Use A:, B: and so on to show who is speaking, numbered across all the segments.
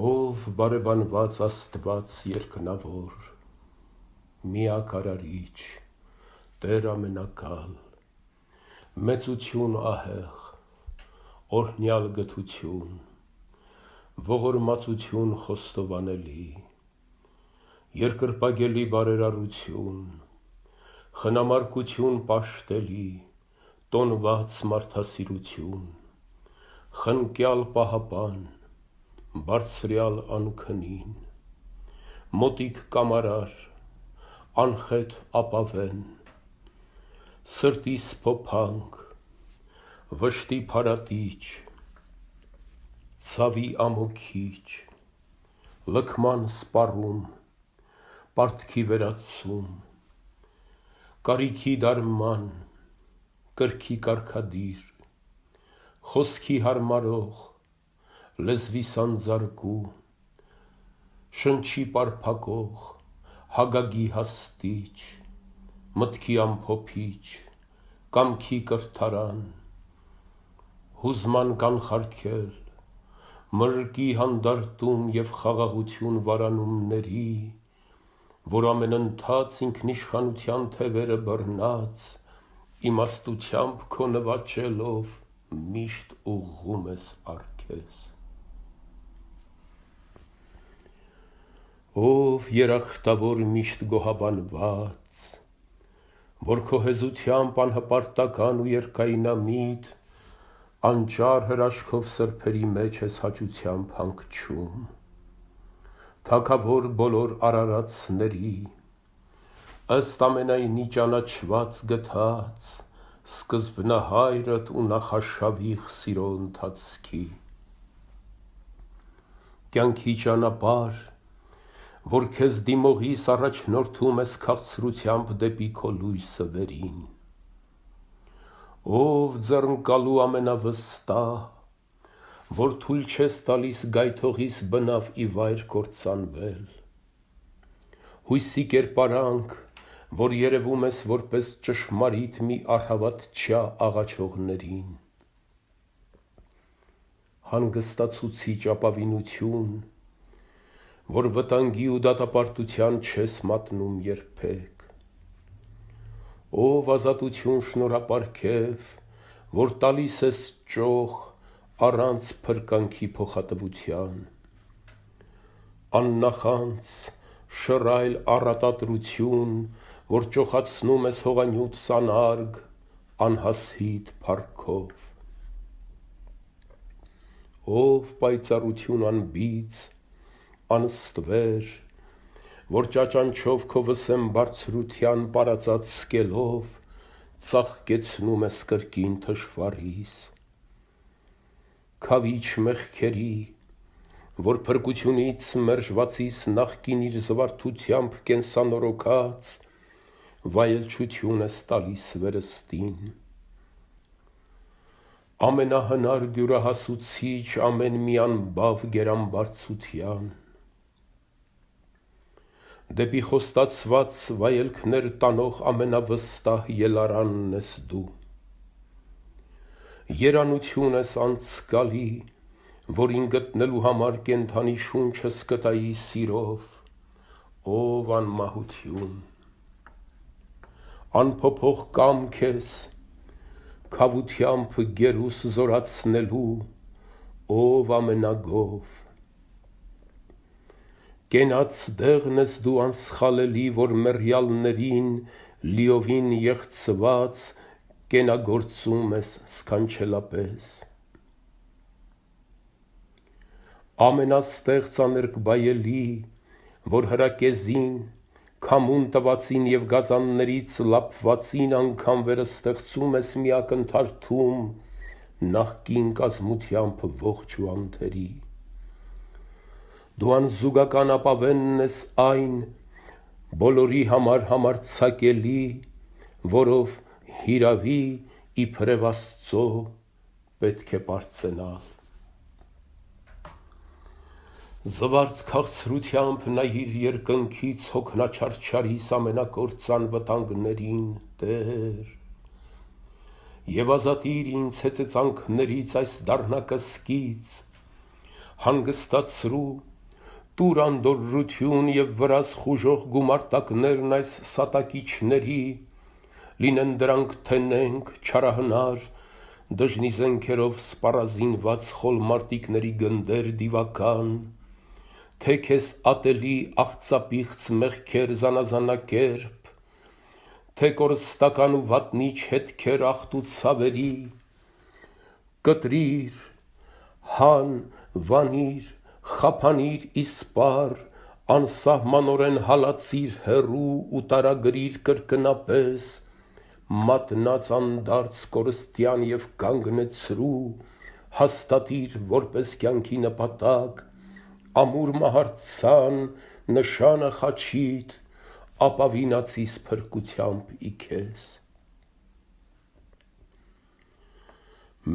A: Ով բարեբանված Աստված երկնավոր, միակարարիչ, Տեր ամենակալ, մեծություն ահեղ, օրհնյալ գթություն, ողորմածություն խոստովանելի, երկրպագելի բարերարություն, խնամարկություն պաշտելի, տոնված մարդասիրություն, խնկյալ պահապան, բարձրյալ անքնին, մոտիկ կամարար, անխետ ապավեն, սրտիս փոփանք, վշտի փարատիչ, ցավի ամոքիչ, լքման սպառում, պարտքի վերացում, կարիքի դարման, կրքի կարգադիր, խոսքի հարմարող, լեզվի սանձարկու, շնչի պարփակող, հագագի հաստիչ, մտքի ամփոփիչ, կամքի կրթարան, հուզման կանխարգել, մրրկի հանդարտում և խաղաղություն վարանումների, որ ամենընթաց ինքնիշխանության թևերը բռնած, իմաստությամբ քո նվաճելով միշտ ուղղում ես առ քեզ։ Ով երախտավոր միշտ գոհաբանված, որ քո հեզությամբ անհպարտական ու երկայնամիտ, անճար հրաշքով սրբերի մեջ ես հաճությամբ հանգչում, թագավոր բոլոր արարածների, ըստ ամենայնի ճանաչված գթած, սկզբնահայրդ ու նախաշավիղ սիրո ընթացքի, կյանքի ճանապարհ, որ քեզ դիմողիս առաջնորդում ես քաղցրությամբ դեպի քո լույսը վերին, ով ձեռնկալու ամենավստահ, որ թույլ չես տալիս գայթողիս բնավ ի վայր կործանվել, հույսի կերպարանք, որ երևում ես որպես ճշմարիտ մի առհավատչյա աղաչողներին, հանգստացուցիչ ապավինություն, որ վտանգի ու դատապարտության չես մատնում երբեք, ով ազատություն շնորհապարգև, որ տալիս ես ճոխ առանց փրկանքի փոխատվության, աննախանց, շռայլ առատադրություն, որ ճոխացնում ես հողանյութ սանարգ, անհասհիտ փառքով, ով պայծառություն անբիծ, անստվեր, որ ճաճանչով քո վսեմ բարձրության պարածած սկելով, ծաղկեցնում ես կրկին թշվառիս, քավիչ մեղքերի, որ փրկությունից մերժվածիս նախկին իր զվարթությամբ կենսանորոգած, վայելչություն ես տալիս վերստին, ամենահնար դյուրահասուցիչ ամեն մի անբավ գերամբարձության, դեպի խոստացված վայելքներ տանող ամենավստահ ելարանն ես դու, երանություն ես անցկալի, որին գտնելու համար կենդանի շունչս կտայի սիրով, ով անմահություն, անփոփոխ կամք ես, քավությամբ գերուս զորացնելու, ով ամենագով, կենաց դեղն ես դու անսխալելի, որ մեռյալներին լիովին եղցված կենագործում ես սքանչելապես, ամենաստեղծ աներկբայելի, որ հրակեզին, քամուն տվածին և գազաններից լապվածին անգամ վերստեղծում ես մի ակնթարթում նախկին կազմությամբ ողջ ու անթերի, դու անզուգական ապավենն ես այն, բոլորի համար համարձակելի, որով հիրավի իբրև Աստծո պետք է պարծենալ, զվարթ քաղցրությամբ նայիր երկնքից հոգնաչարչարիս ամենակործան վտանգներին, Տեր, և ազատիր ինձ հեծեծանքներից այս դառնակսկից, հանգստացրու տուր անդորրություն և վրաս խուժող գումարտակներն այս սատակիչների, լինեն դրանք թենենք, չարահնար, դժնի զենքերով սպառազինված խոլմարտիկների գնդեր դիվական, թե քեզ ատելի աղծապիղծ մեղքեր զանազանակերպ, թե կորստական ու վատնիչ հետքեր աղտ ու ցավերի, կտրիր, հան, վանիր, խափանիր իսպար, անսահմանորեն հալածիր հեռու ու տարագրիր կրկնապես, մատնած անդարձ կորստյան և կանգնեցրու, հաստատիր որպես կյանքի նպատակ, ամուր մահարձան նշանը խաչիդ, ապավինացիս փրկությամբ ի քեզ։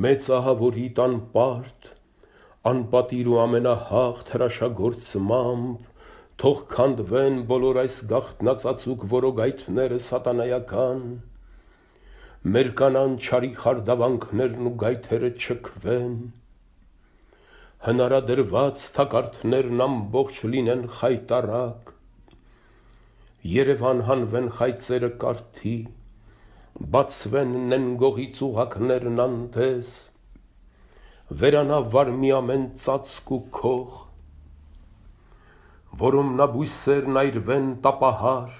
A: Մեծահավորի տանպարտ, անպատիր ու ամենահաղթ հրաշագործմամբ, թող քանդվեն բոլոր այս գաղտնածածուկ որոգայթները սատանայական, մեր կանանչարի խարդավանքներն ու գայթերը չքվեն, հնարադրված թակարդներն ամբողջ լինեն խայտառակ, Երևան հանվեն խայծերը կարթի, բացվեն նենգողի ծուղակներն անտես, վերանա վարմի ամեն ծածկ ու քող, որոմնաբույսերն այրվեն տապահար,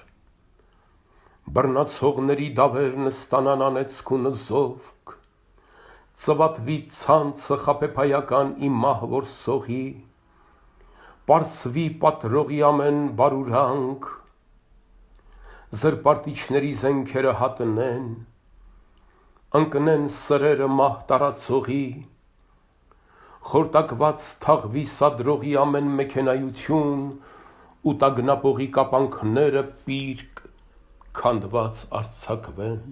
A: բռնացողների դավերն ստանան անեծք ու նզովք, ծվատվի ցանցը խաբեբայական ի մահ որսողի, պարսվի պատրողի ամեն բարուրանք, զրպարտիչների զենքերը հատնեն, ընկնեն սրերը մահ տարածողի, խորտակված թաղվի սադրողի ամեն մեքենայություն ու տագնապողի կապանքները պիրկ քանդված արձակվեն։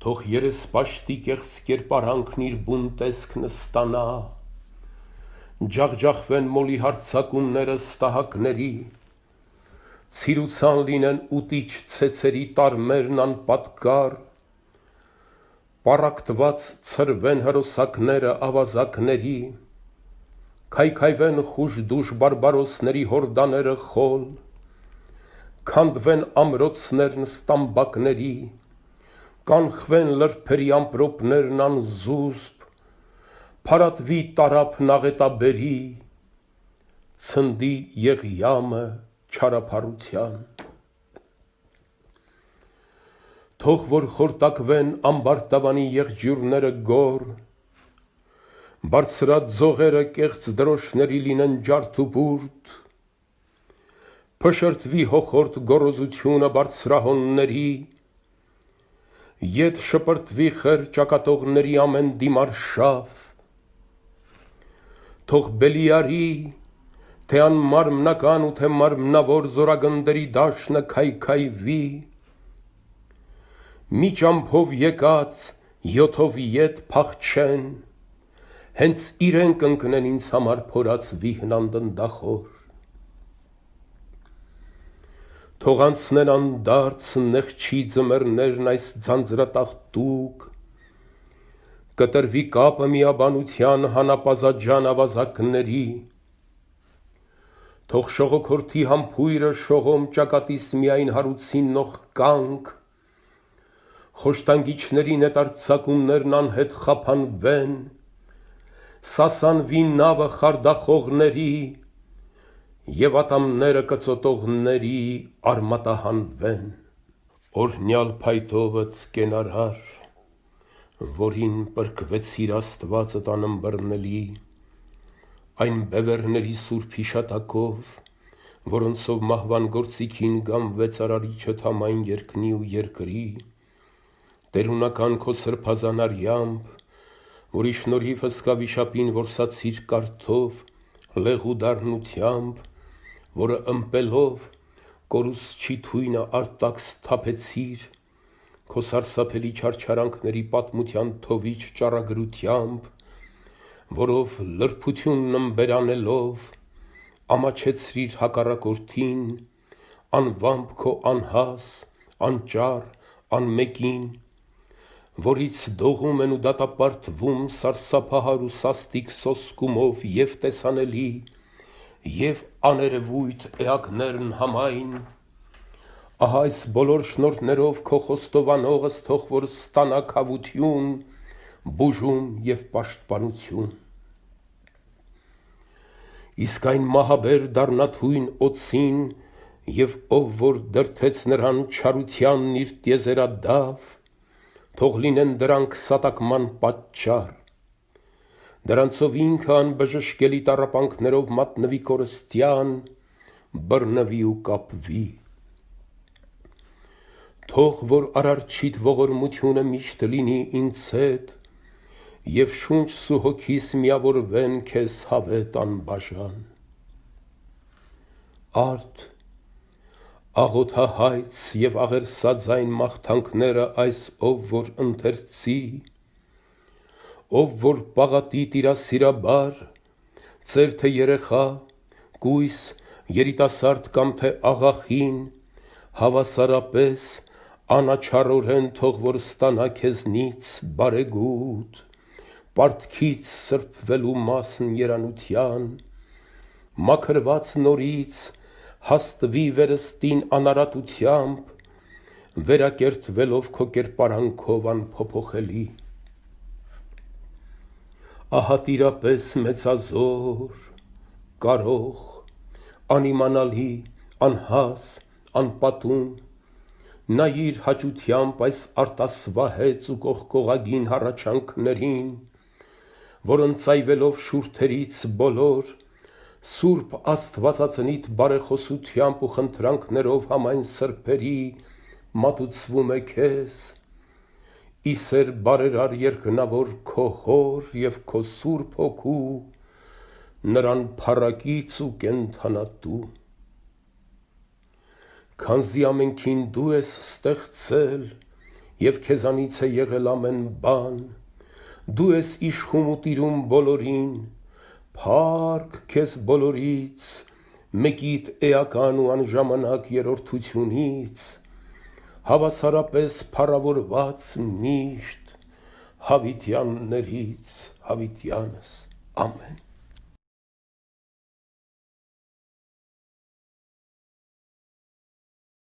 A: Թող երեսպաշտի կեղծ կերպարանքն իր բուն տեսքն ստանա, ջախջախվեն մոլի հարձակումները ստահակների, ցիրուցան լինեն ուտիչ ցեցերի տարմերն անպատկար, պառակտված ցրվեն հրոսակները ավազակների, քայքայվեն խուժդուժ բարբարոսների հորդաները խոլ, քանդվեն ամրոցներն ստամբակների, կանխվեն լրբերի ամպրոպներն անզուսպ, փարատվի տարափն աղետաբերի, ցնդի եղյամը չարափառության։ Թող որ խորտակվեն ամբարտավանի եղջյուրները գոր, բարձրած ձողերը կեղծ դրոշների լինեն ջարդ ու բուրդ, փշրտվի հոխորտ գոռոզությունը բարձրահոնների, ետ շպրտվի խեր ճակատողների ամեն դիմարշավ, թող Բելիարի, թե անմարմնական ու թե մարմնավոր զորագնդերի դաշնը քայքայվի, մի ճամփով եկած յոթով ետ փախչեն, հենց իրենք ընկնեն ինձ համար փորած վիհն անդնդախոր, թող անցնեն անդարձ նեղչի ձմեռներն այս ձանձրատաղտուկ, կտրվի կապը միաբանության հանապազաջան ավազակների, թող շողոքորթի համբույրը շողոմ ճակատիս միայն հարուցինող կանք, խոշտանգիչների նետարձակումներն անհետ խափանվեն, սասանվի նավը խարդախողների և ատամները կծոտողների արմատահանվեն։ Օրհնյալ փայտովդ կենարար, որին պրկվեցիր Աստվածդ անըմբռնելի, այն բևեռների սուրբ հիշատակով, որոնցով մահվան գործիքին գամվեց արարիչդ համայն երկնի ու երկրի, տերունական քո սրբազան արյամբ, որի շնորհիվ հսկա վիշապին որսացիր կարթով, լեղու դառնությամբ, որը ըմպելով կորուսչի թույնը արտակ սթափեցիր, քո սարսափելի չարչարանքների պատմության թովիչ ճառագրությամբ, որով լրբությունն ըմբերանելով ամաչեցրիր հակառակորդին, անվամբ քո անհաս, անճար, անմեկին, որից դողում են ու դատապարտվում սարսափահար ու սաստիկ սոսկումով և տեսանելի, և աներևույթ էակներն համայն, ահա այս բոլոր շնորհներով քո խոստովանողս թող որ ստանա քավություն, բուժում և պաշտպանություն։ Իսկ այն մահաբեր դառնաթույն օձին, և ով որ դրդեց նրան չարությանն իր տիեզերադավ, թող լինեն դրանք սատակման պատճառ, դրանցով ինքը անբժշկելի տառապանքներով մատնվի կորստյան, բռնվի ու կապվի։ Թող որ արարչիդ ողորմությունը միշտ լինի ինձ հետ, և շունչս ու հոգիս միավորվեն քեզ հավետ անբաժան։ Արդ, աղոթահայց և աղերսաձայն մաղթանքները այս ով որ ընթերցի, ով որ պաղատի տիրասիրաբար, ծեր թե երեխա, կույս, երիտասարդ կամ թե աղախին, հավասարապես անաչառորեն թող որ ստանա քեզնից բարեգութ, պարտքից սրբվելու մասն երանության, մաքրված նորից հաստվի վերստին անարատությամբ, վերակերտվելով քո կերպարանքով անփոփոխելի։ Ահա տիրապես մեծազոր, կարող, անիմանալի, անհաս, անպատում, նայիր հաճությամբ այս արտասվահեց ու կողկողագին հառաչանքներին, որ ընծայվելով շուրթերից բոլոր, Սուրբ Աստվածածնիդ բարեխոսությամբ ու խնդրանքներով համայն սրբերի մատուցվում է քեզ, իսեր բարերար երկնավոր քո հոր և քո Սուրբ Հոգու, նրան փառակից ու կենդանատու։ Քանզի ամենքին դու ես ստեղծել, և քեզանից է եղել ամեն բան, դու ես իշխում ու տիրում բոլորին, փառք քեզ բոլորից, մեկիդ էական ու անժամանակ երրորդությունից, հավասարապես փառավորված միշտ հավիտյաններից հավիտյանս, ամեն։